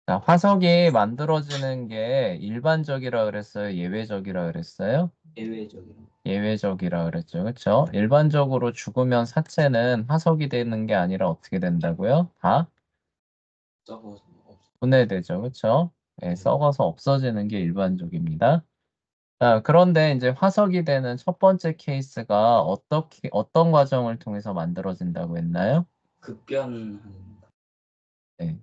자, 화석이 만들어지는 게 일반적이라 그랬어요? 예외적이라 그랬어요? 예외적이요. 예외적이라 그랬죠. 그쵸? 일반적으로 죽으면 사체는 화석이 되는 게 아니라 어떻게 된다고요? 다 썩어서 없어. 분해되죠. 그쵸? 예, 네. 썩어서 없어지는 게 일반적입니다. 자, 그런데 이제 화석이 되는 첫 번째 케이스가 어떤 과정을 통해서 만들어진다고 했나요? 급변하는 네.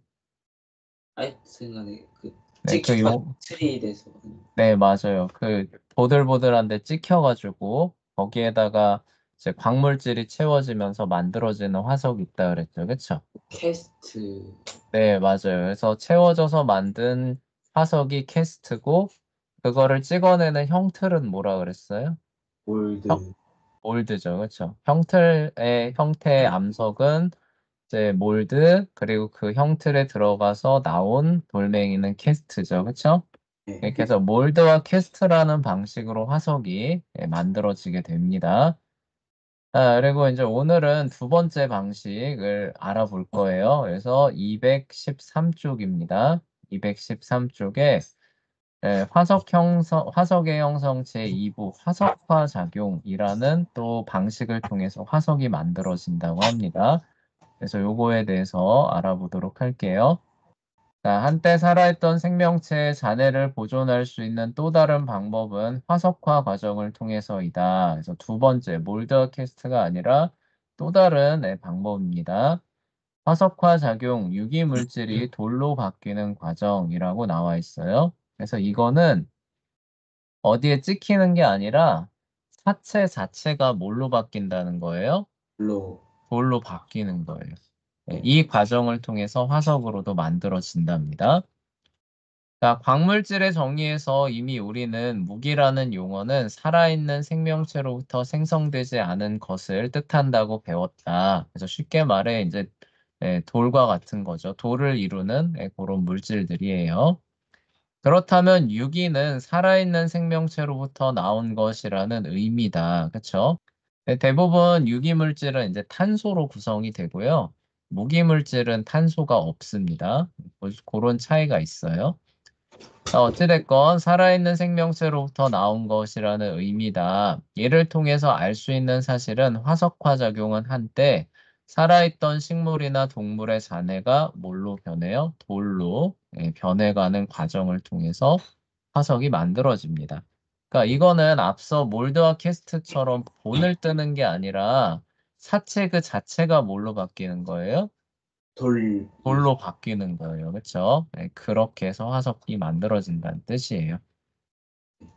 하여튼간에 그 네, 찍혀가지고 틀이 돼서 네, 맞아요. 그 보들보들한데 찍혀가지고 거기에다가 이제 광물질이 채워지면서 만들어지는 화석이 있다 그랬죠. 그쵸? 캐스트 네, 맞아요. 그래서 채워져서 만든 화석이 캐스트고 그거를 찍어내는 형틀은 뭐라 그랬어요? 형, 몰드. 몰드죠. 그쵸? 형틀의 형태의 암석은 이제 몰드 그리고 그 형틀에 들어가서 나온 돌멩이는 캐스트죠. 그쵸? 네. 이렇게 해서 몰드와 캐스트라는 방식으로 화석이 만들어지게 됩니다. 그리고 이제 오늘은 두 번째 방식을 알아볼 거예요. 그래서 213쪽입니다. 213쪽에 화석의 형성 제2부 화석화 작용이라는 또 방식을 통해서 화석이 만들어진다고 합니다. 그래서 요거에 대해서 알아보도록 할게요. 자, 한때 살아있던 생명체의 잔해를 보존할 수 있는 또 다른 방법은 화석화 과정을 통해서이다. 그래서 두 번째, 몰드 캐스트가 아니라 또 다른 방법입니다. 화석화 작용, 유기물질이 돌로 바뀌는 과정이라고 나와 있어요. 그래서 이거는 어디에 찍히는 게 아니라 사체 자체가 뭘로 바뀐다는 거예요? 블로. 돌로 바뀌는 거예요. 네. 이 과정을 통해서 화석으로도 만들어진답니다. 자, 광물질의 정의에서 이미 우리는 무기라는 용어는 살아있는 생명체로부터 생성되지 않은 것을 뜻한다고 배웠다. 그래서 쉽게 말해 이제 돌과 같은 거죠. 돌을 이루는 그런 물질들이에요. 그렇다면 유기는 살아있는 생명체로부터 나온 것이라는 의미다. 그렇죠? 대부분 유기물질은 이제 탄소로 구성이 되고요. 무기물질은 탄소가 없습니다. 그런 차이가 있어요. 어찌됐건 살아있는 생명체로부터 나온 것이라는 의미다. 이를 통해서 알 수 있는 사실은 화석화 작용은 한때 살아있던 식물이나 동물의 잔해가 뭘로 변해요? 돌로 변해가는 과정을 통해서 화석이 만들어집니다. 그러니까 이거는 앞서 몰드와 캐스트처럼 본을 뜨는 게 아니라 사체 그 자체가 뭘로 바뀌는 거예요? 돌. 돌로 바뀌는 거예요. 그렇죠? 그렇게 해서 화석이 만들어진다는 뜻이에요.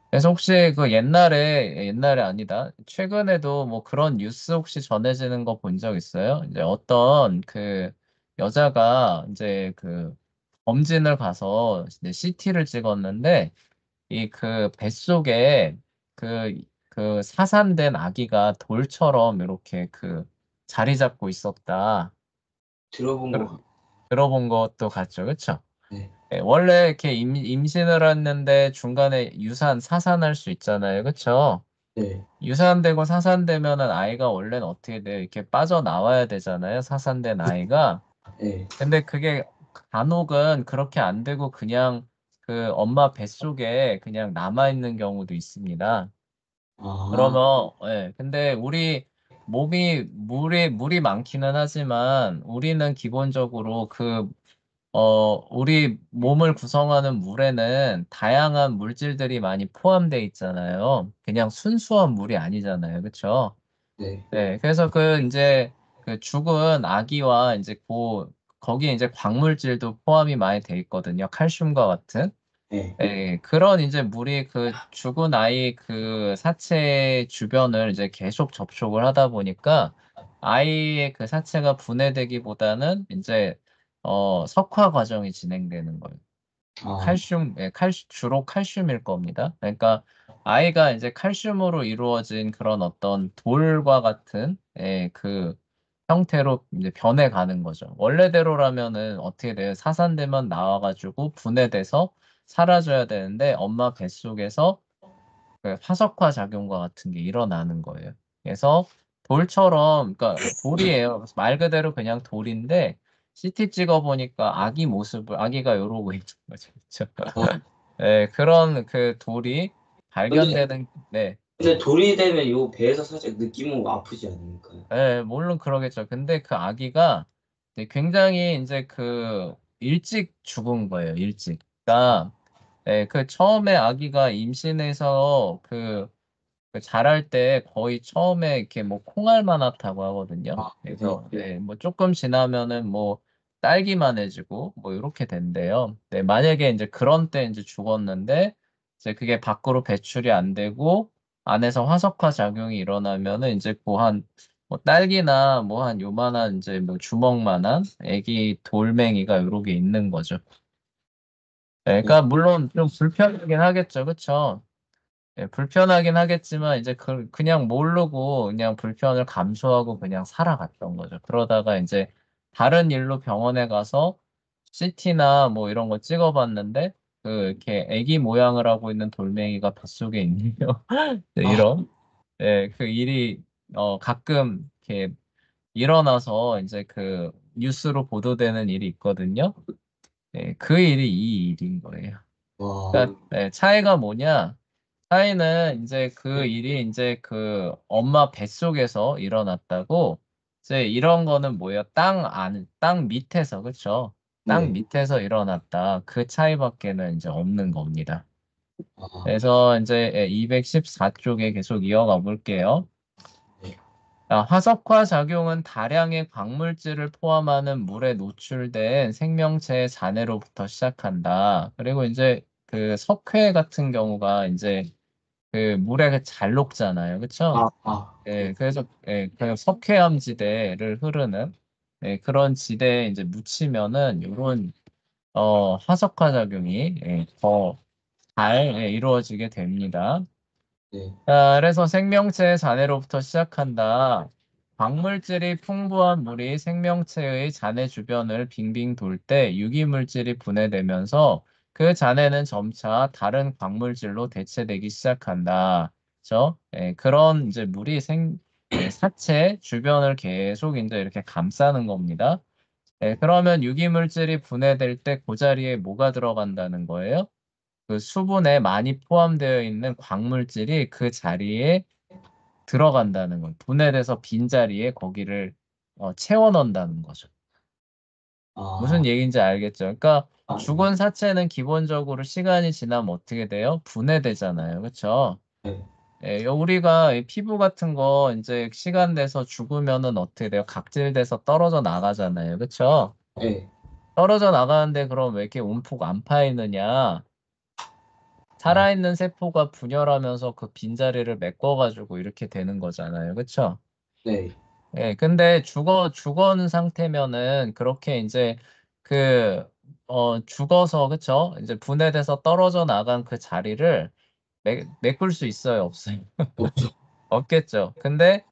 그래서 혹시 그 옛날에 아니다. 최근에도 뭐 그런 뉴스 혹시 전해지는 거 본 적 있어요? 이제 어떤 그 여자가 이제 그 검진을 가서 이제 CT를 찍었는데 이 그 뱃속에 그, 그 사산된 아기가 돌처럼 이렇게 그 자리 잡고 있었다. 들어본 거 같. 들어본 것도 같죠. 그쵸? 네. 원래 이렇게 임신을 했는데 중간에 사산할 수 있잖아요. 그쵸? 네. 유산되고 사산되면은 아이가 원래는 어떻게 돼요? 이렇게 빠져나와야 되잖아요. 사산된 아이가. 네. 근데 그게 간혹은 그렇게 안 되고 그냥 그 엄마 뱃속에 그냥 남아있는 경우도 있습니다. 아. 그러면, 근데 우리 물이 많기는 하지만 우리는 기본적으로 우리 몸을 구성하는 물에는 다양한 물질들이 많이 포함되어 있잖아요. 그냥 순수한 물이 아니잖아요. 그쵸? 네. 네. 그래서 이제 그 죽은 아기와 이제 거기에 이제 광물질도 포함이 많이 돼 있거든요. 칼슘과 같은. 네. 네. 그런 이제 물이 그 죽은 아이 그 사체 주변을 이제 계속 접촉을 하다 보니까 아이의 그 사체가 분해되기보다는 이제 석화 과정이 진행되는 거예요. 아. 주로 칼슘일 겁니다. 그러니까 아이가 이제 칼슘으로 이루어진 그런 어떤 돌과 같은 그 형태로 이제 변해가는 거죠. 원래대로라면은 어떻게 돼요? 사산되면 나와가지고 분해돼서 사라져야 되는데 엄마 뱃속에서 그 화석화 작용과 같은 게 일어나는 거예요. 그래서 돌처럼, 그러니까 돌이에요. 말 그대로 그냥 돌인데 CT 찍어보니까 아기가 요러고 있는 거죠. 그쵸? 아, 네, 그런 그 돌이 근데, 발견되는, 네. 근데 돌이 되면 요 배에서 살짝 느낌은 아프지 않을까요? 네, 물론 그러겠죠. 근데 그 아기가 이제 굉장히 이제 그 일찍 죽은 거예요, 일찍. 아, 그러니까, 네, 그 처음에 아기가 임신해서 그 자랄 때 거의 처음에 이렇게 뭐 콩알만 하다고 하거든요. 아, 네, 그래서 네, 뭐 조금 지나면은 뭐 딸기만 해지고 뭐 이렇게 된대요. 네, 만약에 이제 그런 때 이제 죽었는데 이제 그게 밖으로 배출이 안 되고 안에서 화석화 작용이 일어나면은 이제 그 한 뭐 딸기나 뭐 한 요만한 이제 뭐 주먹만한 애기 돌멩이가 요렇게 있는 거죠. 네, 네. 그러니까 물론 좀 불편하긴 하겠죠, 그쵸? 예, 불편하긴 하겠지만 이제 그냥 모르고 그냥 불편을 감수하고 그냥 살아갔던 거죠. 그러다가 이제 다른 일로 병원에 가서 CT나 뭐 이런 거 찍어봤는데 그 이렇게 애기 모양을 하고 있는 돌멩이가 뱃속에 있네요. 네, 아, 이런 그 일이 가끔 이렇게 일어나서 이제 그 뉴스로 보도되는 일이 있거든요. 그 일이 이 일인 거예요. 와, 그러니까 차이가 뭐냐? 차이는 이제 그 일이 이제 그 엄마 뱃속에서 일어났다고 이제 이런 거는 뭐예요? 땅 밑에서 그쵸? 땅 네, 밑에서 일어났다. 그 차이밖에는 이제 없는 겁니다. 아, 그래서 이제 214쪽에 계속 이어가 볼게요. 네, 화석화 작용은 다량의 광물질을 포함하는 물에 노출된 생명체의 잔해로부터 시작한다. 그리고 이제 그 석회 같은 경우가 이제 그 물에 잘 녹잖아요. 그쵸? 네, 그래서 그 석회암 지대를 흐르는 그런 지대에 이제 묻히면은 이런 화석화 작용이 더 잘 이루어지게 됩니다. 네, 그래서 생명체의 잔해로부터 시작한다. 광물질이 풍부한 물이 생명체의 잔해 주변을 빙빙 돌 때 유기물질이 분해되면서 그 잔해는 점차 다른 광물질로 대체되기 시작한다. 그죠? 그런 이제 물이 사체 주변을 계속 이제 이렇게 감싸는 겁니다. 그러면 유기물질이 분해될 때 그 자리에 뭐가 들어간다는 거예요? 그 수분에 많이 포함되어 있는 광물질이 그 자리에 들어간다는 거예요. 분해돼서 빈자리에 거기를 채워 넣는다는 거죠. 무슨 아, 얘기인지 알겠죠? 그러니까 네, 죽은 사체는 기본적으로 시간이 지나면 어떻게 돼요? 분해되잖아요. 그렇죠? 네, 우리가 이 피부 같은 거 이제 시간 돼서 죽으면은 어떻게 돼요? 각질돼서 떨어져 나가잖아요. 그렇죠? 네, 떨어져 나가는데 그럼 왜 이렇게 움푹 안 파이느냐? 아, 살아있는 세포가 분열하면서 그 빈자리를 메꿔가지고 이렇게 되는 거잖아요. 그쵸? 네, 근데 죽은 상태면은 그렇게 이제 그, 죽어서, 그쵸? 이제 분해돼서 떨어져 나간 그 자리를 메꿀 수 있어요? 없어요? 없죠. 없겠죠. 근데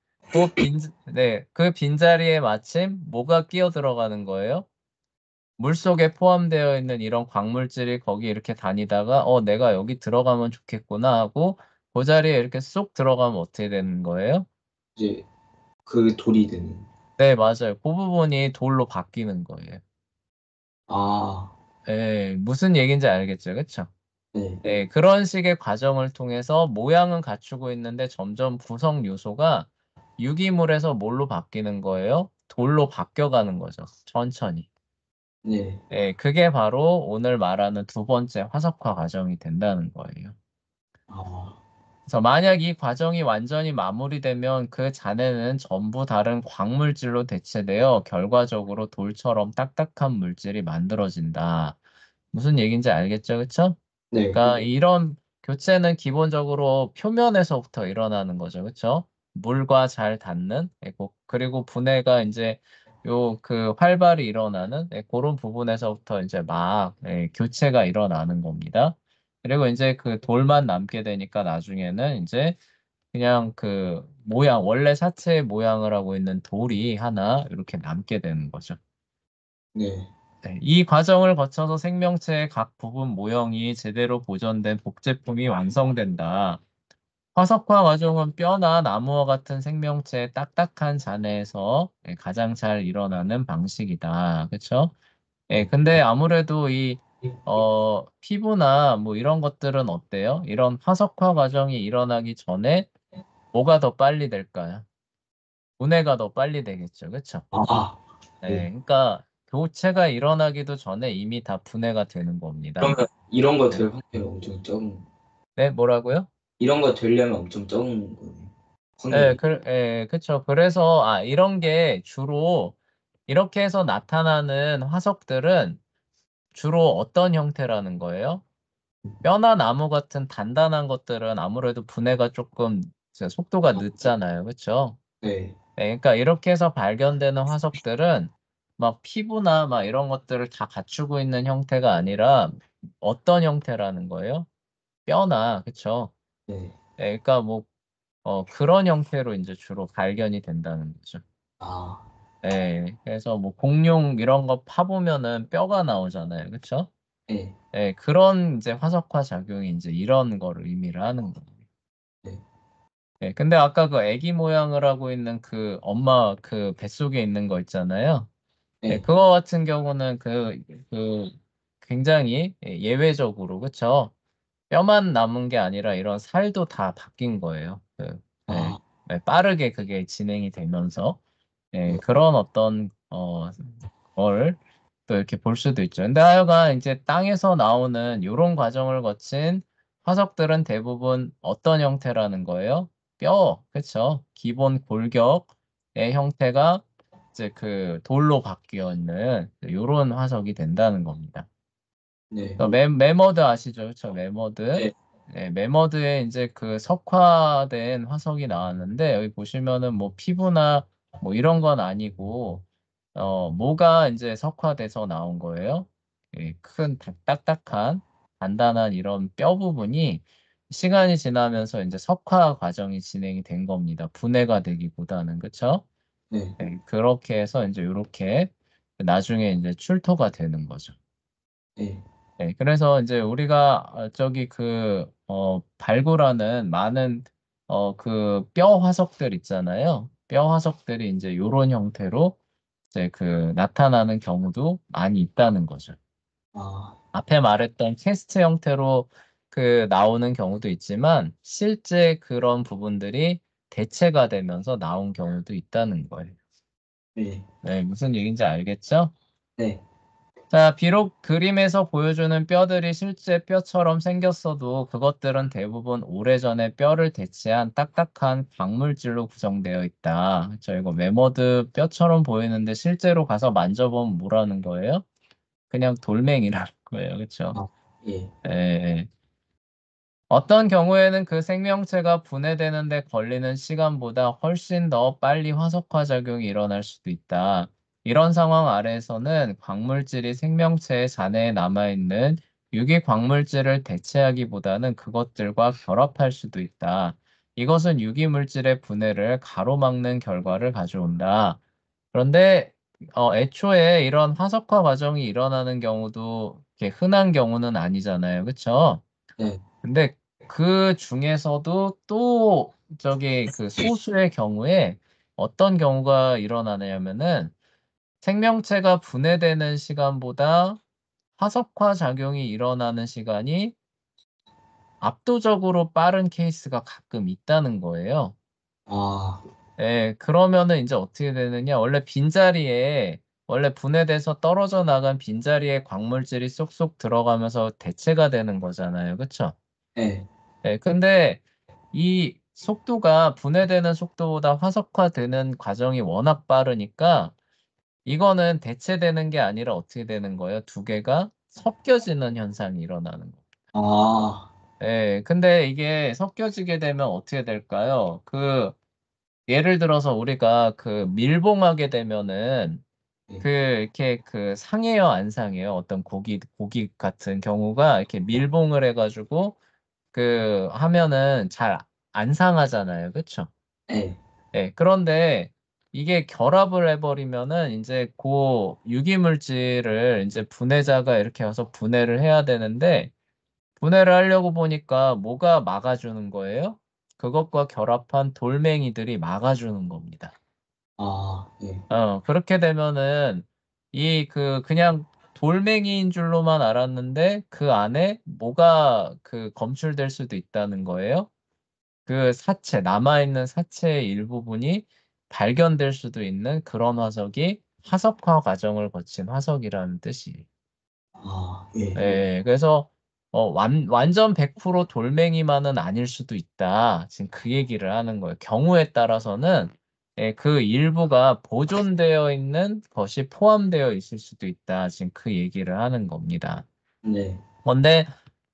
그 빈자리에 마침 뭐가 끼어 들어가는 거예요? 물속에 포함되어 있는 이런 광물질이 거기 이렇게 다니다가 내가 여기 들어가면 좋겠구나 하고 그 자리에 이렇게 쏙 들어가면 어떻게 되는 거예요? 이제 그 돌이 되는. 네, 맞아요. 그 부분이 돌로 바뀌는 거예요. 아, 무슨 얘기인지 알겠죠? 그쵸? 네, 그런 식의 과정을 통해서 모양은 갖추고 있는데 점점 구성 요소가 유기물에서 뭘로 바뀌는 거예요? 돌로 바뀌어가는 거죠. 천천히. 네, 그게 바로 오늘 말하는 두 번째 화석화 과정이 된다는 거예요. 아, 그래서 만약 이 과정이 완전히 마무리되면 그 잔해는 전부 다른 광물질로 대체되어 결과적으로 돌처럼 딱딱한 물질이 만들어진다. 무슨 얘기인지 알겠죠? 그쵸? 네, 그러니까 이런 교체는 기본적으로 표면에서부터 일어나는 거죠. 그쵸? 물과 잘 닿는, 그리고 분해가 이제 그 활발히 일어나는 그런 부분에서부터 이제 막 교체가 일어나는 겁니다. 그리고 이제 그 돌만 남게 되니까 나중에는 이제 그냥 그 원래 사체의 모양을 하고 있는 돌이 하나 이렇게 남게 되는 거죠. 네, 이 과정을 거쳐서 생명체의 각 부분 모형이 제대로 보존된 복제품이 완성된다. 화석화 과정은 뼈나 나무와 같은 생명체의 딱딱한 잔해에서 가장 잘 일어나는 방식이다. 그쵸? 예, 근데 아무래도 피부나 뭐 이런 것들은 어때요? 이런 화석화 과정이 일어나기 전에 뭐가 더 빨리 될까요? 분해가 더 빨리 되겠죠. 그쵸? 아, 예, 네. 그러니까 교체가 일어나기도 전에 이미 다 분해가 되는 겁니다. 그러면 이런 거 네, 될 확률이 엄청 적은, 네, 뭐라고요? 이런 거 되려면 엄청 적은 거네요. 예, 확률이. 그쵸. 그래서, 이런 게 주로, 이렇게 해서 나타나는 화석들은 주로 어떤 형태라는 거예요? 뼈나 나무 같은 단단한 것들은 아무래도 분해가 조금 속도가 늦잖아요. 그쵸? 네. 네, 그러니까 이렇게 해서 발견되는 화석들은 막 피부나 막 이런 것들을 다 갖추고 있는 형태가 아니라 어떤 형태라는 거예요? 뼈나, 그쵸? 네. 네, 그러니까 뭐, 그런 형태로 이제 주로 발견이 된다는 거죠. 아, 예, 그래서 뭐 공룡 이런 거 파보면은 뼈가 나오잖아요. 그쵸? 네. 예, 그런 이제 화석화 작용이 이제 이런 거를 의미를 하는 거예요. 네. 예, 근데 아까 그 애기 모양을 하고 있는 그 엄마 그 뱃속에 있는 거 있잖아요. 예, 네. 그거 같은 경우는 그 굉장히 예외적으로, 그쵸? 뼈만 남은 게 아니라 이런 살도 다 바뀐 거예요. 예, 아, 빠르게 그게 진행이 되면서. 예, 네. 그런 어떤, 걸 또 이렇게 볼 수도 있죠. 근데 하여간 이제 땅에서 나오는 이런 과정을 거친 화석들은 대부분 어떤 형태라는 거예요? 뼈, 그쵸? 기본 골격의 형태가 이제 그 돌로 바뀌어 있는 이런 화석이 된다는 겁니다. 네. 매머드 아시죠? 그쵸? 매머드. 네. 네, 매머드에 이제 그 석화된 화석이 나왔는데 여기 보시면은 뭐 피부나 뭐 이런 건 아니고 뭐가 이제 석화돼서 나온 거예요? 큰 딱딱한 단단한 이런 뼈 부분이 시간이 지나면서 이제 석화 과정이 진행이 된 겁니다. 분해가 되기보다는 그쵸? 네. 네, 그렇게 해서 이제 이렇게 나중에 이제 출토가 되는 거죠. 네. 네, 그래서 이제 우리가 저기 발굴하는 많은 그 뼈 화석들 있잖아요. 뼈 화석들이 이제 요런 형태로 이제 그 나타나는 경우도 많이 있다는 거죠. 아, 앞에 말했던 캐스트 형태로 그 나오는 경우도 있지만 실제 그런 부분들이 대체가 되면서 나온 경우도 있다는 거예요. 네. 네, 무슨 얘기인지 알겠죠? 네. 자, 비록 그림에서 보여주는 뼈들이 실제 뼈처럼 생겼어도 그것들은 대부분 오래전에 뼈를 대체한 딱딱한 광물질로 구성되어 있다. 그쵸? 이거 메머드 뼈처럼 보이는데 실제로 가서 만져보면 뭐라는 거예요? 그냥 돌멩이라는 거예요. 그쵸? 아, 예. 예, 예. 어떤 경우에는 그 생명체가 분해되는데 걸리는 시간보다 훨씬 더 빨리 화석화 작용이 일어날 수도 있다. 이런 상황 아래에서는 광물질이 생명체의 잔해에 남아있는 유기 광물질을 대체하기보다는 그것들과 결합할 수도 있다. 이것은 유기 물질의 분해를 가로막는 결과를 가져온다. 그런데 애초에 이런 화석화 과정이 일어나는 경우도 이렇게 흔한 경우는 아니잖아요. 그렇죠? 네. 근데 그 중에서도 또 저기 그 소수의 경우에 어떤 경우가 일어나냐면은 생명체가 분해되는 시간보다 화석화 작용이 일어나는 시간이 압도적으로 빠른 케이스가 가끔 있다는 거예요. 아, 예, 그러면은 이제 어떻게 되느냐? 원래 분해돼서 떨어져 나간 빈자리에 광물질이 쏙쏙 들어가면서 대체가 되는 거잖아요. 그쵸? 네. 예, 근데 이 속도가 분해되는 속도보다 화석화되는 과정이 워낙 빠르니까 이거는 대체되는 게 아니라 어떻게 되는 거예요? 두 개가 섞여지는 현상이 일어나는 거예요. 아, 근데 이게 섞여지게 되면 어떻게 될까요? 예를 들어서 우리가 그 밀봉하게 되면은 네. 이렇게 상해요, 안 상해요? 어떤 고기 같은 경우가 이렇게 밀봉을 해가지고 하면은 잘 안 상하잖아요. 그쵸? 네. 그런데 이게 결합을 해버리면은 이제 유기물질을 이제 분해자가 이렇게 와서 분해를 해야 되는데 분해를 하려고 보니까 뭐가 막아주는 거예요? 그것과 결합한 돌멩이들이 막아주는 겁니다. 아, 예. 그렇게 되면은 그냥 돌멩이인 줄로만 알았는데 그 안에 뭐가 검출될 수도 있다는 거예요. 남아있는 사체의 일부분이 발견될 수도 있는 그런 화석이 화석화 과정을 거친 화석이라는 뜻이에요. 아, 예. 예, 그래서 완전 100% 돌멩이만은 아닐 수도 있다. 지금 그 얘기를 하는 거예요. 경우에 따라서는 그 일부가 보존되어 있는 것이 포함되어 있을 수도 있다. 지금 그 얘기를 하는 겁니다. 네. 근데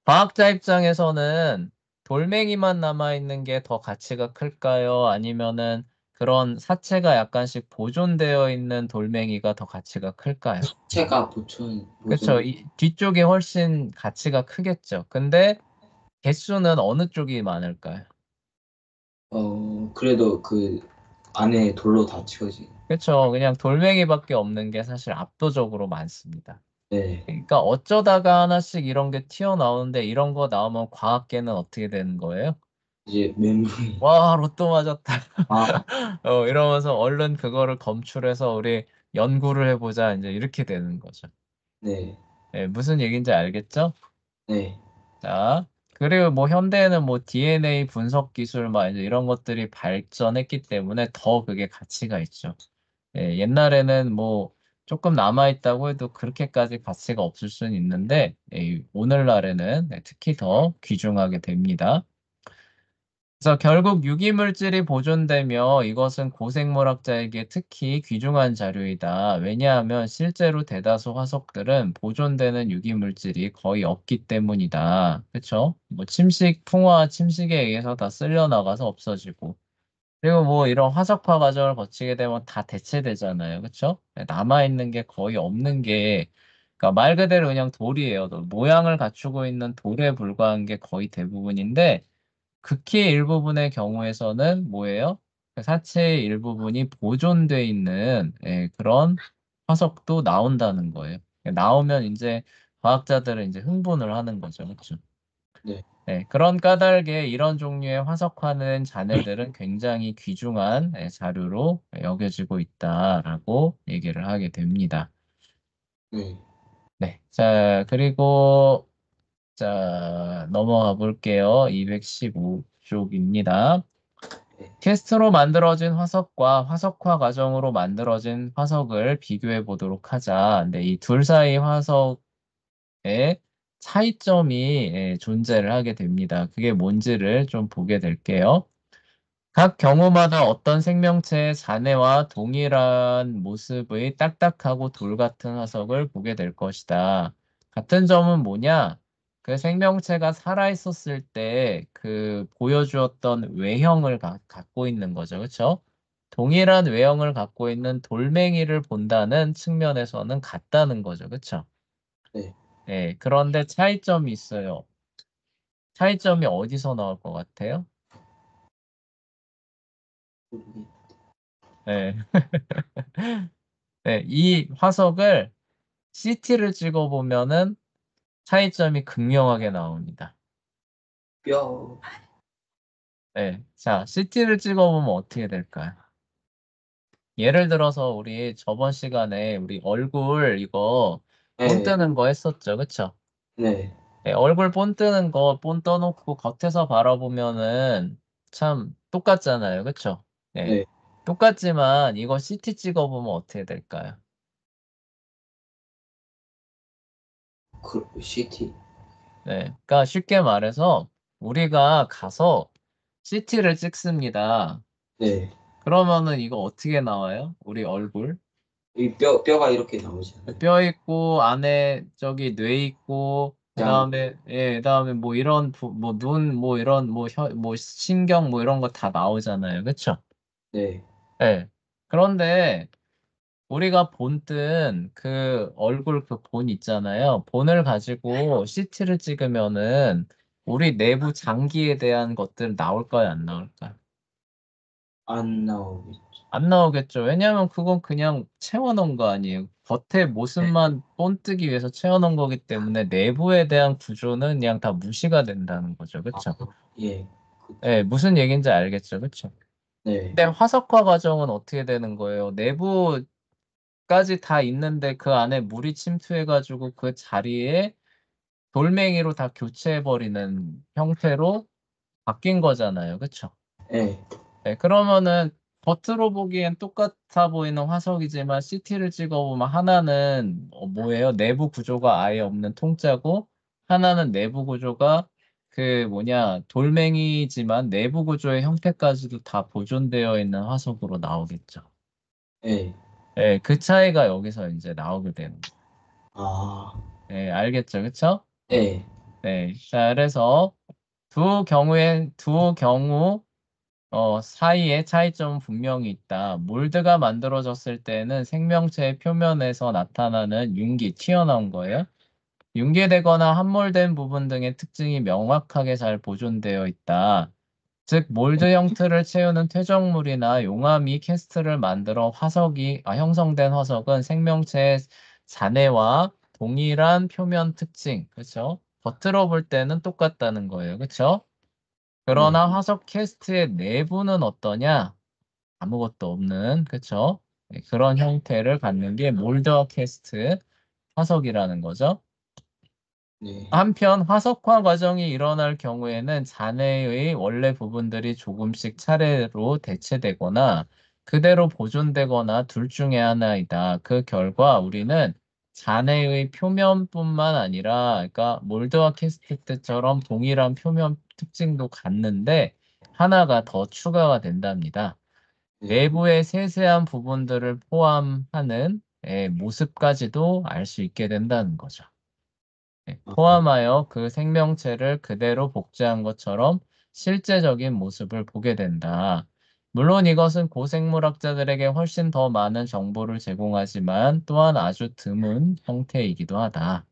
과학자 입장에서는 돌멩이만 남아있는 게 더 가치가 클까요? 아니면은 그런 사체가 약간씩 보존되어 있는 돌멩이가 더 가치가 클까요? 사체가 그쵸. 뒤쪽이 훨씬 가치가 크겠죠. 근데 개수는 어느 쪽이 많을까요? 그래도 그 안에 돌로 다 채워진. 그쵸. 그냥 돌멩이밖에 없는 게 사실 압도적으로 많습니다. 네. 그러니까 어쩌다가 하나씩 이런 게 튀어나오는데 이런 거 나오면 과학계는 어떻게 되는 거예요? 이제 멘붕이. 와, 로또 맞았다. 아, 이러면서 얼른 그거를 검출해서 우리 연구를 해보자. 이제 이렇게 되는 거죠. 네. 예, 무슨 얘기인지 알겠죠? 네. 자, 그리고 뭐 현대에는 뭐 DNA 분석 기술 막 이제 이런 것들이 발전했기 때문에 더 그게 가치가 있죠. 예, 옛날에는 뭐 조금 남아있다고 해도 그렇게까지 가치가 없을 수는 있는데, 오늘날에는 특히 더 귀중하게 됩니다. 그래서 결국 유기물질이 보존되며 이것은 고생물학자에게 특히 귀중한 자료이다. 왜냐하면 실제로 대다수 화석들은 보존되는 유기물질이 거의 없기 때문이다. 그쵸? 뭐 풍화, 침식에 의해서 다 쓸려나가서 없어지고. 그리고 뭐 이런 화석화 과정을 거치게 되면 다 대체되잖아요. 그쵸? 남아있는 게 거의 없는 게, 그러니까 말 그대로 그냥 돌이에요. 모양을 갖추고 있는 돌에 불과한 게 거의 대부분인데, 극히 일부분의 경우에서는 뭐예요? 그 사체의 일부분이 보존돼 있는 그런 화석도 나온다는 거예요. 나오면 이제 과학자들은 이제 흥분을 하는 거죠. 그렇죠? 네. 네, 그런 까닭에 이런 종류의 화석화는 자네들은 굉장히 귀중한 자료로 여겨지고 있다라고 얘기를 하게 됩니다. 네. 네, 자, 그리고 자, 넘어가 볼게요. 215쪽입니다. 네. 캐스트로 만들어진 화석과 화석화 과정으로 만들어진 화석을 비교해 보도록 하자. 근데 이 둘 사이 화석의 차이점이 존재를 하게 됩니다. 그게 뭔지를 좀 보게 될게요. 각 경우마다 어떤 생명체의 잔해와 동일한 모습의 딱딱하고 돌 같은 화석을 보게 될 것이다. 같은 점은 뭐냐? 그 생명체가 살아있었을 때 보여주었던 외형을 갖고 있는 거죠. 그렇죠? 동일한 외형을 갖고 있는 돌멩이를 본다는 측면에서는 같다는 거죠. 그렇죠? 네. 네, 그런데 차이점이 있어요. 차이점이 어디서 나올 것 같아요? 네. 네, 이 화석을 CT를 찍어보면은 차이점이 극명하게 나옵니다. 뼈. 네, 자, CT를 찍어보면 어떻게 될까요? 예를 들어서 우리 저번 시간에 우리 얼굴 이거 본 네. 뜨는 거 했었죠, 그쵸? 네. 네, 얼굴 본 뜨는 거 본 떠놓고 겉에서 바라보면은 참 똑같잖아요, 그쵸? 네, 네. 똑같지만 이거 CT 찍어보면 어떻게 될까요? CT. 네, 그러니까 쉽게 말해서 우리가 가서 CT를 찍습니다. 네. 그러면은 이거 어떻게 나와요? 우리 얼굴? 이 뼈가 이렇게 나오잖아요. 뼈 있고 안에 저기 뇌 있고 장. 그다음에 뭐 이런 뭐 눈 뭐 이런 뭐 신경 뭐 이런 거 다 나오잖아요. 그쵸? 네. 네. 그런데 우리가 본뜬 그 얼굴 그 본 있잖아요. 본을 가지고 CT를 찍으면은 우리 내부 장기에 대한 것들 나올까요? 안 나올까요? 안 나오겠죠. 안 나오겠죠. 왜냐하면 그건 그냥 채워놓은 거 아니에요. 겉에 모습만 본뜨기 위해서 채워놓은 거기 때문에 내부에 대한 구조는 그냥 다 무시가 된다는 거죠. 아, 그쵸? 예. 네, 무슨 얘기인지 알겠죠, 그쵸? 네. 근데 화석화 과정은 어떻게 되는 거예요? 내부까지 다 있는데 그 안에 물이 침투해가지고 그 자리에 돌멩이로 다 교체해버리는 형태로 바뀐 거잖아요, 그쵸? 네. 네, 그러면은 겉으로 보기엔 똑같아 보이는 화석이지만 CT를 찍어보면 하나는 뭐예요? 내부 구조가 아예 없는 통짜고 하나는 내부 구조가 그 뭐냐 돌멩이지만 내부 구조의 형태까지도 다 보존되어 있는 화석으로 나오겠죠. 네. 네, 그 차이가 여기서 이제 나오게 되는 거예요. 아, 네, 알겠죠, 그쵸? 네. 네, 자 그래서 두 경우 사이에 차이점은 분명히 있다. 몰드가 만들어졌을 때는 생명체의 표면에서 나타나는 윤기, 튀어나온 거예요. 융기되거나 함몰된 부분 등의 특징이 명확하게 잘 보존되어 있다. 즉, 몰드 형태를 채우는 퇴적물이나 용암이 캐스트를 만들어 형성된 화석은 생명체의 잔해와 동일한 표면 특징, 그렇죠? 겉으로 볼 때는 똑같다는 거예요. 그렇죠? 네. 그러나 화석 캐스트의 내부는 어떠냐? 아무것도 없는, 그쵸? 네, 그런 형태를 갖는 게 몰더 캐스트 화석이라는 거죠. 네. 한편 화석화 과정이 일어날 경우에는 잔해의 원래 부분들이 조금씩 차례로 대체되거나 그대로 보존되거나 둘 중에 하나이다. 그 결과 우리는 잔해의 표면뿐만 아니라, 그러니까 몰드와 캐스트 때처럼 동일한 표면 특징도 갖는데 하나가 더 추가가 된답니다. 네. 내부의 세세한 부분들을 포함하는 모습까지도 알 수 있게 된다는 거죠. 아, 포함하여 그 생명체를 그대로 복제한 것처럼 실제적인 모습을 보게 된다. 물론 이것은 고생물학자들에게 훨씬 더 많은 정보를 제공하지만 또한 아주 드문 형태이기도 하다.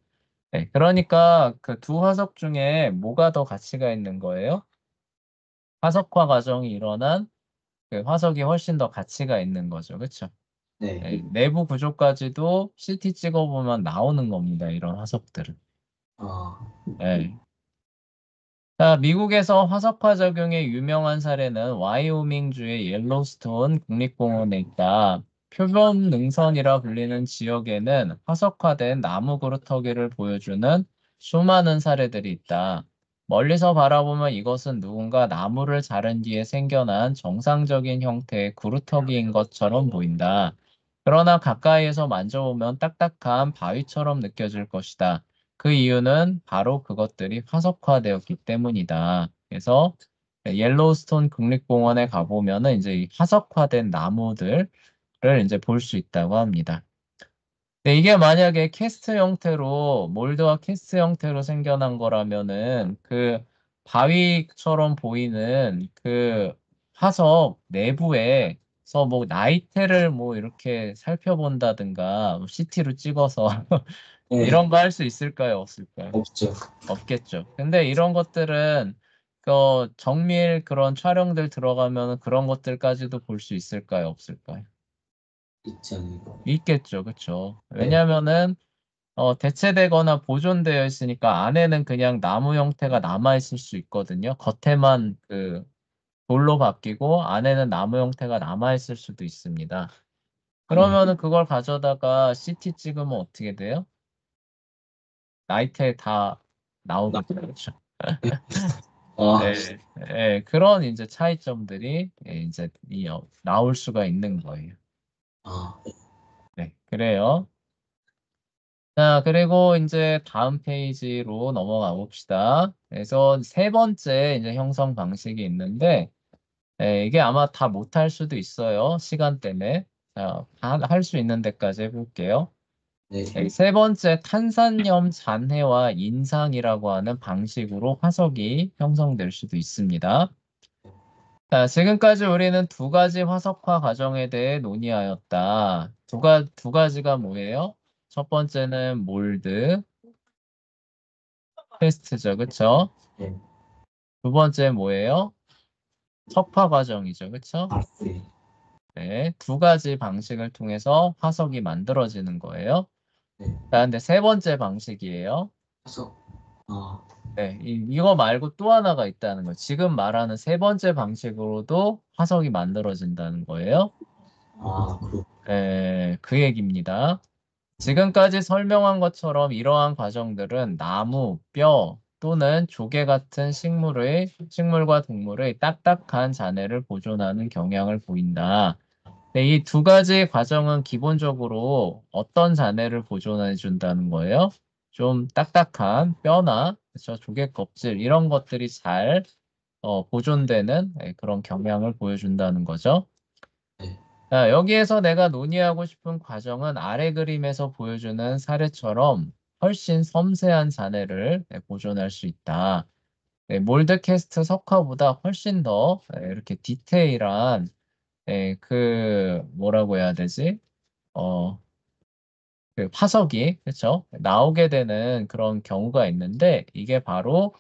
네, 그러니까 그 두 화석 중에 뭐가 더 가치가 있는 거예요? 화석화 과정이 일어난 그 화석이 훨씬 더 가치가 있는 거죠. 그렇죠? 네. 네, 내부 구조까지도 CT 찍어보면 나오는 겁니다. 이런 화석들은. 아, 네. 자, 미국에서 화석화 적용의 유명한 사례는 와이오밍주의 옐로스톤 국립공원에 있다. 표범 능선이라 불리는 지역에는 화석화된 나무 그루터기를 보여주는 수많은 사례들이 있다. 멀리서 바라보면 이것은 누군가 나무를 자른 뒤에 생겨난 정상적인 형태의 그루터기인 것처럼 보인다. 그러나 가까이에서 만져보면 딱딱한 바위처럼 느껴질 것이다. 그 이유는 바로 그것들이 화석화되었기 때문이다. 그래서 옐로우스톤 국립공원에 가보면은 이제 이 화석화된 나무들을 이제 볼 수 있다고 합니다. 근데 이게 만약에 몰드와 캐스트 형태로 생겨난 거라면은 그 바위처럼 보이는 그 화석 내부에서 뭐 나이테를 뭐 이렇게 살펴본다든가 뭐 CT로 찍어서 네. 이런 거 할 수 있을까요? 없을까요? 없죠. 없겠죠. 근데 이런 것들은 그 정밀 그런 촬영들 들어가면 그런 것들까지도 볼 수 있을까요? 없을까요? 있지 않을까. 있겠죠. 그쵸? 네. 왜냐면은 대체되거나 보존되어 있으니까 안에는 그냥 나무 형태가 남아 있을 수 있거든요. 겉에만 그 돌로 바뀌고 안에는 나무 형태가 남아 있을 수도 있습니다. 네. 그러면은 그걸 가져다가 CT 찍으면 어떻게 돼요? 나이테 다 나, 나오겠죠. 그렇죠? 아, 네, 네, 그런 이제 차이점들이 이제 나올 수가 있는 거예요. 아, 네, 그래요. 자, 그리고 이제 다음 페이지로 넘어가 봅시다. 그래서 세 번째 이제 형성 방식이 있는데, 이게 아마 다 못할 수도 있어요. 시간 때문에. 자, 할 수 있는 데까지 해볼게요. 네. 네, 세 번째 탄산염 잔해와 인상이라고 하는 방식으로 화석이 형성될 수도 있습니다. 자, 지금까지 우리는 두 가지 화석화 과정에 대해 논의하였다. 두 가지가 뭐예요? 첫 번째는 몰드 테스트죠, 그쵸? 네. 두 번째 뭐예요? 척화 과정이죠, 그쵸? 아, 네. 네, 두 가지 방식을 통해서 화석이 만들어지는 거예요. 네. 자, 근데 세 번째 방식이에요. 그래서, 아, 네, 이거 말고 또 하나가 있다는 거. 지금 말하는 세 번째 방식으로도 화석이 만들어진다는 거예요. 아, 그, 그 얘기입니다. 지금까지 설명한 것처럼 이러한 과정들은 나무, 뼈 또는 조개 같은 식물과 동물의 딱딱한 잔해를 보존하는 경향을 보인다. 네, 이 두 가지 과정은 기본적으로 어떤 잔해를 보존해 준다는 거예요? 좀 딱딱한 뼈나 그쵸, 조개 껍질 이런 것들이 잘 보존되는 그런 경향을 보여준다는 거죠. 네. 자, 여기에서 내가 논의하고 싶은 과정은 아래 그림에서 보여주는 사례처럼 훨씬 섬세한 잔해를 보존할 수 있다. 네, 몰드캐스트 석화보다 훨씬 더 이렇게 디테일한 뭐라고 해야 되지? 어, 그 화석이 그렇죠? 나오게 되는 그런 경우가 있는데 이게 바로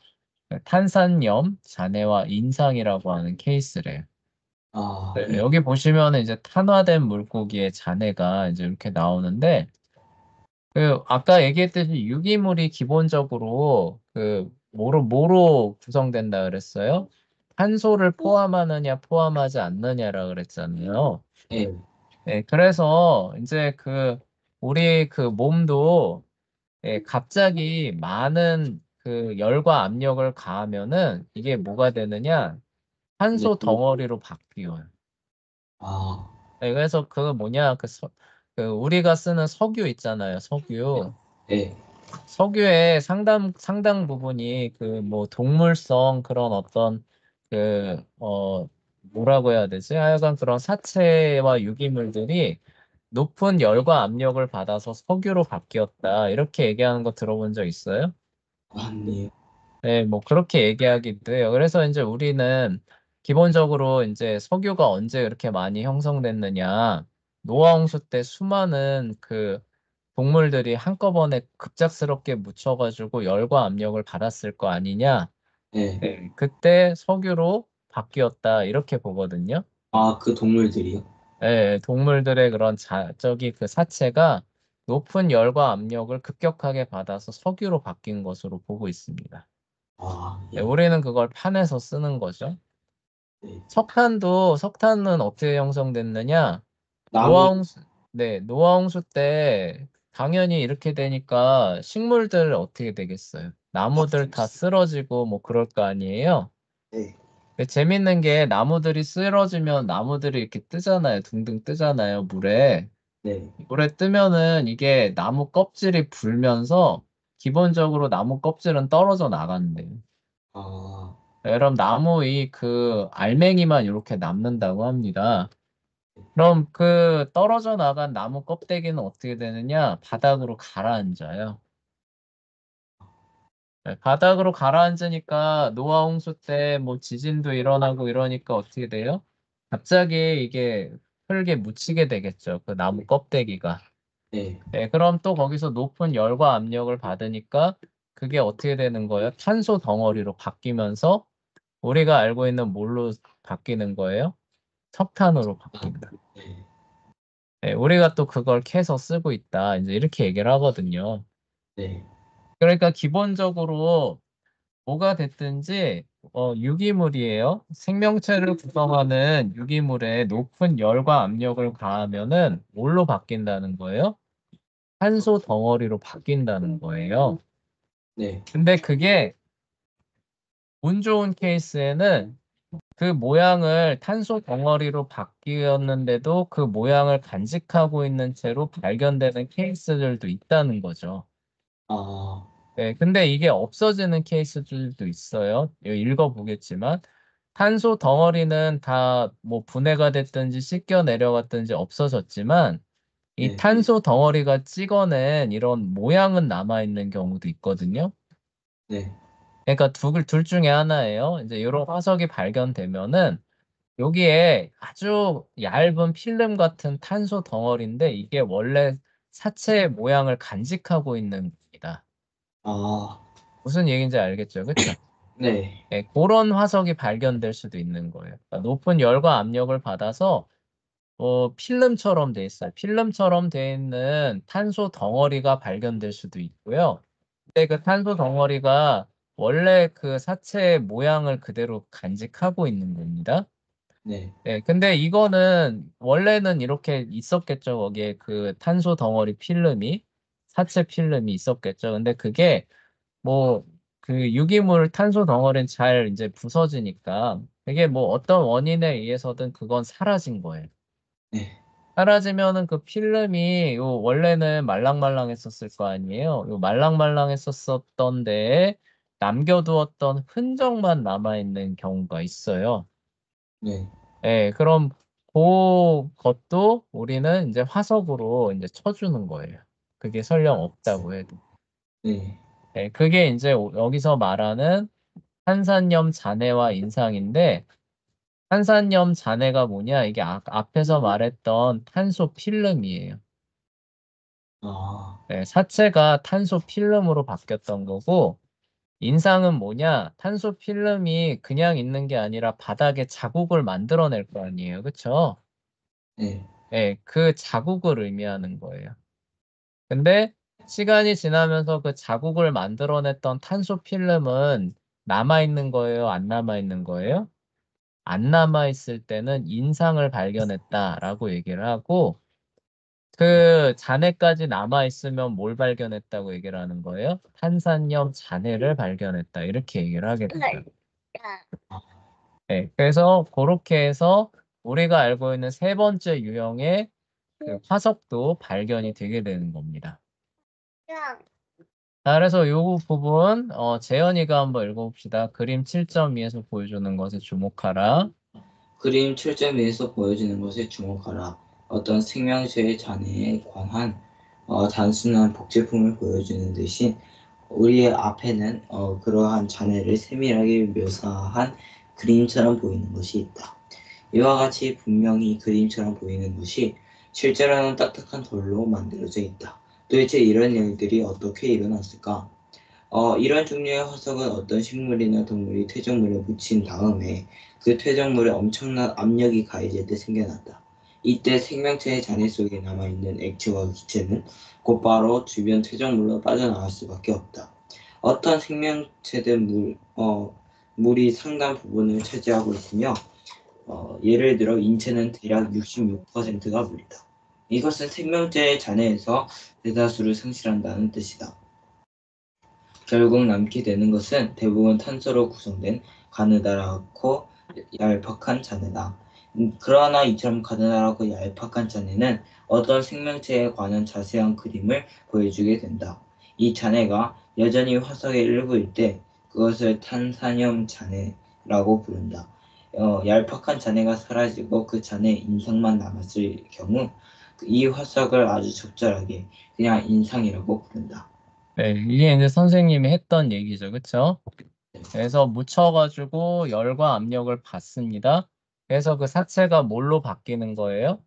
탄산염 잔해와 인상이라고 하는 케이스래요. 아, 네, 예. 여기 보시면은 이제 탄화된 물고기의 잔해가 이제 이렇게 나오는데 그 아까 얘기했듯이 유기물이 기본적으로 그 뭐로 구성된다 그랬어요? 탄소를 포함하느냐 포함하지 않느냐라 그랬잖아요. 예. 네, 그래서 이제 우리 그 몸도 갑자기 많은 그 열과 압력을 가하면은 이게 뭐가 되느냐? 네. 탄소 덩어리로 바뀌어요. 아, 네, 그래서 그 뭐냐, 그 우리가 쓰는 석유 있잖아요, 석유. 예. 석유의 상당 부분이 그 뭐 동물성 그런 어떤 뭐라고 해야 되지? 하여간 그런 사체와 유기물들이 높은 열과 압력을 받아서 석유로 바뀌었다. 이렇게 얘기하는 거 들어본 적 있어요? 아니에요. 네, 뭐 그렇게 얘기하기도 해요. 그래서 이제 우리는 기본적으로 이제 석유가 언제 그렇게 많이 형성됐느냐. 노아홍수 때 수많은 그 동물들이 한꺼번에 급작스럽게 묻혀가지고 열과 압력을 받았을 거 아니냐. 예. 네, 그때 석유로 바뀌었다. 이렇게 보거든요. 아, 그 동물들이요? 네, 동물들의 그런 저기 그 사체가 높은 열과 압력을 급격하게 받아서 석유로 바뀐 것으로 보고 있습니다. 아, 네, 예. 우리는 그걸 판에서 쓰는 거죠. 네. 석탄은 어떻게 형성됐느냐? 나무, 노아홍수, 네, 노아홍수 때 당연히 이렇게 되니까 식물들 어떻게 되겠어요? 나무들 다 쓰러지고 뭐 그럴 거 아니에요? 예. 근데 재밌는 게 나무들이 쓰러지면 나무들이 이렇게 뜨잖아요. 둥둥 뜨잖아요, 물에. 네. 물에 뜨면은 이게 나무 껍질이 불면서 기본적으로 나무 껍질은 떨어져 나간대요. 아, 그럼 나무 그 알맹이만 이렇게 남는다고 합니다. 그럼 그 떨어져 나간 나무 껍데기는 어떻게 되느냐? 바닥으로 가라앉아요. 네, 바닥으로 가라앉으니까 노아 홍수 때 뭐 지진도 일어나고 이러니까 어떻게 돼요? 갑자기 이게 흙에 묻히게 되겠죠. 그 나무 껍데기가. 네. 네, 그럼 또 거기서 높은 열과 압력을 받으니까 그게 어떻게 되는 거예요? 탄소 덩어리로 바뀌면서 우리가 알고 있는 뭘로 바뀌는 거예요? 석탄으로 아, 바뀐다. 네. 네, 우리가 또 그걸 캐서 쓰고 있다. 이제 이렇게 얘기를 하거든요. 네. 그러니까 기본적으로 뭐가 됐든지 유기물이에요. 생명체를 구성하는 유기물에 높은 열과 압력을 가하면은 뭘로 바뀐다는 거예요? 탄소 덩어리로 바뀐다는 거예요. 네. 근데 그게 운 좋은 케이스에는 그 모양을 탄소 덩어리로 바뀌었는데도 그 모양을 간직하고 있는 채로 발견되는 케이스들도 있다는 거죠. 아, 네, 근데 이게 없어지는 케이스들도 있어요. 이거 읽어보겠지만, 탄소 덩어리는 다 뭐 분해가 됐든지 씻겨 내려갔든지 없어졌지만, 이 네. 탄소 덩어리가 찍어낸 이런 모양은 남아있는 경우도 있거든요. 네. 그러니까 둘 중에 하나예요. 이제 이런 화석이 발견되면은, 여기에 아주 얇은 필름 같은 탄소 덩어리인데 이게 원래 사체의 모양을 간직하고 있는 겁니다. 아, 무슨 얘기인지 알겠죠? 그쵸? 네. 예, 그런 화석이 발견될 수도 있는 거예요. 그러니까 높은 열과 압력을 받아서 필름처럼 돼 있어요. 필름처럼 돼 있는 탄소 덩어리가 발견될 수도 있고요. 근데 그 탄소 덩어리가 원래 그 사체의 모양을 그대로 간직하고 있는 겁니다. 네. 네, 근데 이거는 원래는 이렇게 있었겠죠. 거기에 그 탄소 덩어리 필름이, 사체 필름이 있었겠죠. 근데 그게 뭐 그 유기물 탄소 덩어리는 잘 이제 부서지니까 이게 뭐 어떤 원인에 의해서든 그건 사라진 거예요. 네. 사라지면은 그 필름이 요 원래는 말랑말랑했었을 거 아니에요. 요 말랑말랑했었던 데에 남겨두었던 흔적만 남아있는 경우가 있어요. 네. 예, 그럼 그것도 우리는 이제 화석으로 이제 쳐주는 거예요. 그게 설령 없다고 해도. 네. 예, 그게 이제 여기서 말하는 탄산염 잔해와 인상인데, 탄산염 잔해가 뭐냐? 이게 앞에서 말했던 탄소 필름이에요. 아, 예, 사체가 탄소 필름으로 바뀌었던 거고, 인상은 뭐냐? 탄소 필름이 그냥 있는 게 아니라 바닥에 자국을 만들어낼 거 아니에요. 그쵸? 네. 예, 그 자국을 의미하는 거예요. 근데 시간이 지나면서 그 자국을 만들어냈던 탄소 필름은 남아있는 거예요? 안 남아있는 거예요? 안 남아있을 때는 인상을 발견했다라고 얘기를 하고, 그 잔해까지 남아있으면 뭘 발견했다고 얘기를 하는 거예요? 탄산염 잔해를 발견했다. 이렇게 얘기를 하게 돼요. 네, 그래서 그렇게 해서 우리가 알고 있는 세 번째 유형의 그 화석도 발견이 되게 되는 겁니다. 자, 그래서 요 부분, 재현이가 한번 읽어봅시다. 그림 7.2에서 보여주는 것에 주목하라. 그림 7.2에서 보여지는 것에 주목하라. 어떤 생명체의 잔해에 관한 단순한 복제품을 보여주는 대신 우리의 앞에는 그러한 잔해를 세밀하게 묘사한 그림처럼 보이는 것이 있다. 이와 같이 분명히 그림처럼 보이는 것이 실제로는 딱딱한 돌로 만들어져 있다. 도대체 이런 일들이 어떻게 일어났을까? 이런 종류의 화석은 어떤 식물이나 동물이 퇴적물에 묻힌 다음에 그 퇴적물에 엄청난 압력이 가해질 때 생겨난다. 이때 생명체의 잔해 속에 남아있는 액체와 기체는 곧바로 주변 퇴적물로 빠져나갈 수밖에 없다. 어떤 생명체든 물이 상당 부분을 차지하고 있으며 예를 들어 인체는 대략 66%가 물이다. 이것은 생명체의 잔해에서 대다수를 상실한다는 뜻이다. 결국 남게 되는 것은 대부분 탄소로 구성된 가느다랗고 얄팍한 잔해다. 그러나 이처럼 가느다랗고 얄팍한 잔해는 어떤 생명체에 관한 자세한 그림을 보여주게 된다. 이 잔해가 여전히 화석의 일부일 때 그것을 탄산염 잔해라고 부른다. 얄팍한 잔해가 사라지고 그 잔해 인상만 남았을 경우 이 화석을 아주 적절하게 그냥 인상이라고 부른다. 네, 이게 이제 선생님이 했던 얘기죠. 그쵸? 그래서 묻혀가지고 열과 압력을 받습니다. 그래서 그 사체가 뭘로 바뀌는 거예요?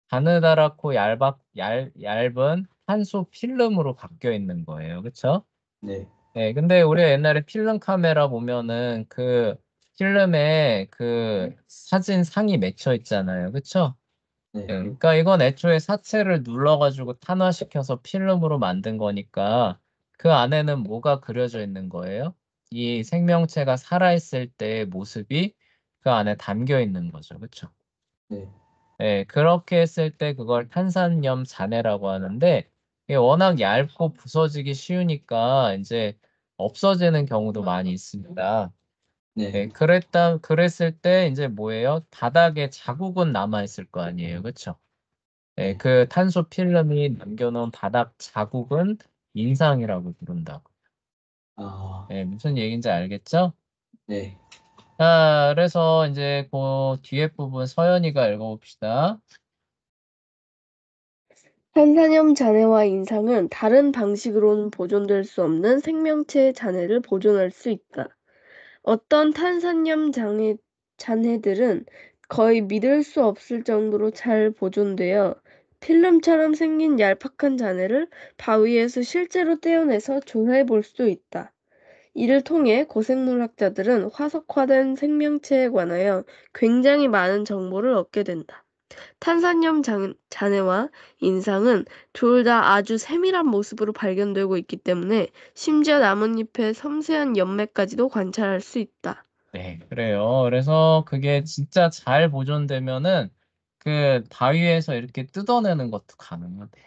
가느다랗고 얇은 탄소 필름으로 바뀌어 있는 거예요. 그쵸? 네, 네, 근데 우리 옛날에 필름 카메라 보면은 그 필름에 그 사진 상이 맺혀 있잖아요. 그쵸? 네, 네, 그러니까 이건 애초에 사체를 눌러가지고 탄화시켜서 필름으로 만든 거니까 그 안에는 뭐가 그려져 있는 거예요? 이 생명체가 살아있을 때의 모습이 그 안에 담겨 있는 거죠. 그쵸? 네. 네, 그렇게 했을 때 그걸 탄산염 잔해라고 하는데 이게 워낙 얇고 부서지기 쉬우니까 이제 없어지는 경우도 많이 있습니다. 네, 네, 그랬을 때 이제 뭐예요? 바닥에 자국은 남아 있을 거 아니에요. 그쵸? 네, 네. 그 탄소 필름이 남겨놓은 바닥 자국은 인상이라고 부른다고. 아, 네, 무슨 얘기인지 알겠죠? 네. 자, 그래서 이제 그 뒤에 부분 서연이가 읽어봅시다. 탄산염 잔해와 인상은 다른 방식으로는 보존될 수 없는 생명체의 잔해를 보존할 수 있다. 어떤 탄산염 잔해들은 거의 믿을 수 없을 정도로 잘 보존되어 필름처럼 생긴 얄팍한 잔해를 바위에서 실제로 떼어내서 조사해 볼 수 있다. 이를 통해 고생물학자들은 화석화된 생명체에 관하여 굉장히 많은 정보를 얻게 된다. 탄산염 잔해와 인상은 둘 다 아주 세밀한 모습으로 발견되고 있기 때문에 심지어 나뭇잎의 섬세한 열매까지도 관찰할 수 있다. 네, 그래요. 그래서 그게 진짜 잘 보존되면은 그 바위에서 이렇게 뜯어내는 것도 가능하대요.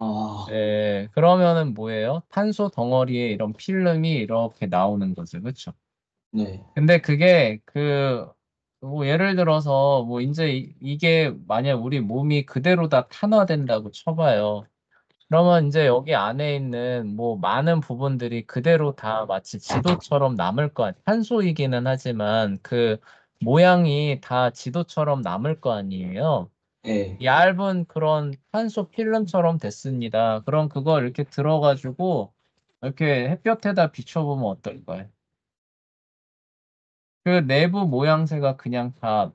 아, 네, 그러면은 뭐예요? 탄소 덩어리에 이런 필름이 이렇게 나오는 거죠. 그렇죠? 네, 근데 그게 뭐 예를 들어서 뭐 이제 이게 만약 우리 몸이 그대로 다 탄화된다고 쳐봐요. 그러면 이제 여기 안에 있는 뭐 많은 부분들이 그대로 다 마치 지도처럼 남을 거 아니에요. 탄소이기는 하지만 그 모양이 다 지도처럼 남을 거 아니에요. 네. 얇은 그런 탄소 필름처럼 됐습니다. 그럼 그걸 이렇게 들어가지고 이렇게 햇볕에다 비춰보면 어떨까요? 그 내부 모양새가 그냥 다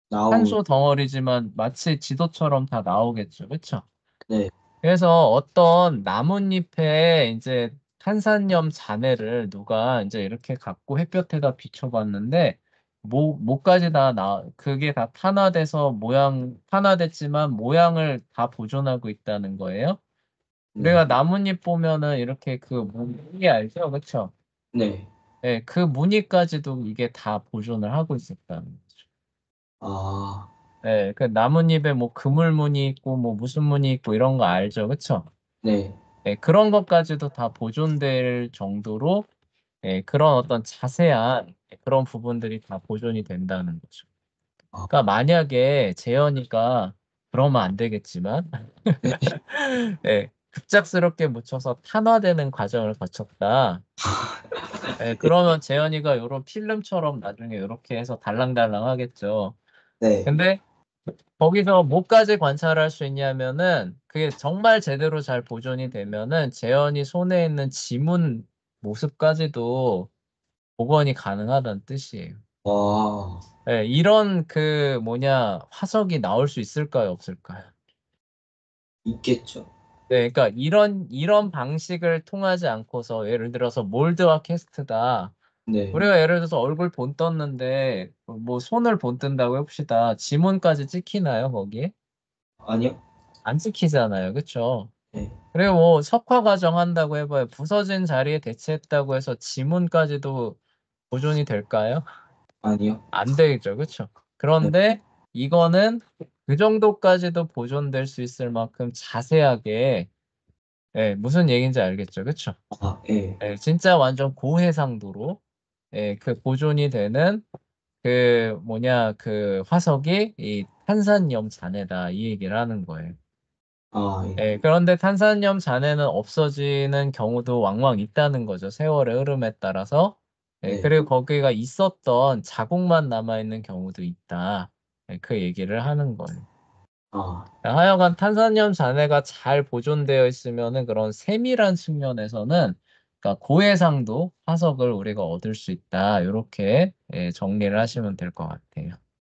나오고, 탄소 덩어리지만 마치 지도처럼 다 나오겠죠. 그렇죠? 네, 그래서 어떤 나뭇잎에 이제 탄산염 잔해를 누가 이제 이렇게 갖고 햇볕에다 비춰봤는데 목까지 그게 다 탄화돼서 탄화됐지만 모양을 다 보존하고 있다는 거예요. 네, 우리가 나뭇잎 보면은 이렇게 그 무늬 알죠? 그쵸? 네. 네, 그 무늬까지도 이게 다 보존을 하고 있었다는 거죠. 아, 네, 그 나뭇잎에 뭐 그물 무늬 있고 뭐 무슨 무늬 있고 이런 거 알죠? 그쵸? 네. 네, 그런 것까지도 다 보존될 정도로 그런 어떤 자세한 그런 부분들이 다 보존이 된다는 거죠. 아, 그러니까 만약에 재현이가 그러면 안 되겠지만 네. 급작스럽게 묻혀서 탄화되는 과정을 거쳤다. 그러면 재현이가 이런 필름처럼 나중에 이렇게 해서 달랑달랑 하겠죠. 네. 근데 거기서 뭐까지 관찰할 수 있냐면은 그게 정말 제대로 잘 보존이 되면은 재현이 손에 있는 지문 모습까지도 복원이 가능하다는 뜻이에요. 와, 이런 화석이 나올 수 있을까요, 없을까요? 있겠죠. 네, 그러니까 이런 방식을 통하지 않고서 예를 들어서 몰드와 캐스트다. 네. 우리가 예를 들어서 얼굴 본 떴는데 뭐 손을 본 뜬다고 해봅시다. 지문까지 찍히나요, 거기에? 아니요? 안 찍히잖아요. 그쵸? 네. 그리고 뭐 석화 과정 한다고 해봐요. 부서진 자리에 대체했다고 해서 지문까지도 보존이 될까요? 아니요? 안 되죠. 그쵸? 네. 그런데 이거는 그 정도까지도 보존될 수 있을 만큼 자세하게 무슨 얘기인지 알겠죠? 그쵸? 아, 예. 진짜 완전 고해상도로 그 보존이 되는 그 화석이 이 탄산염 잔해다 이 얘기를 하는 거예요. 아, 예. 그런데 탄산염 잔해는 없어지는 경우도 왕왕 있다는 거죠. 세월의 흐름에 따라서. 네. 그리고 거기가 있었던 자국만 남아있는 경우도 있다. 그 얘기를 하는 거예요. 아, 하여간 탄산염 잔해가 잘 보존되어 있으면은 그런 세밀한 측면에서는 그러니까 고해상도 화석을 우리가 얻을 수 있다. 이렇게 정리를 하시면 될 것 같아요.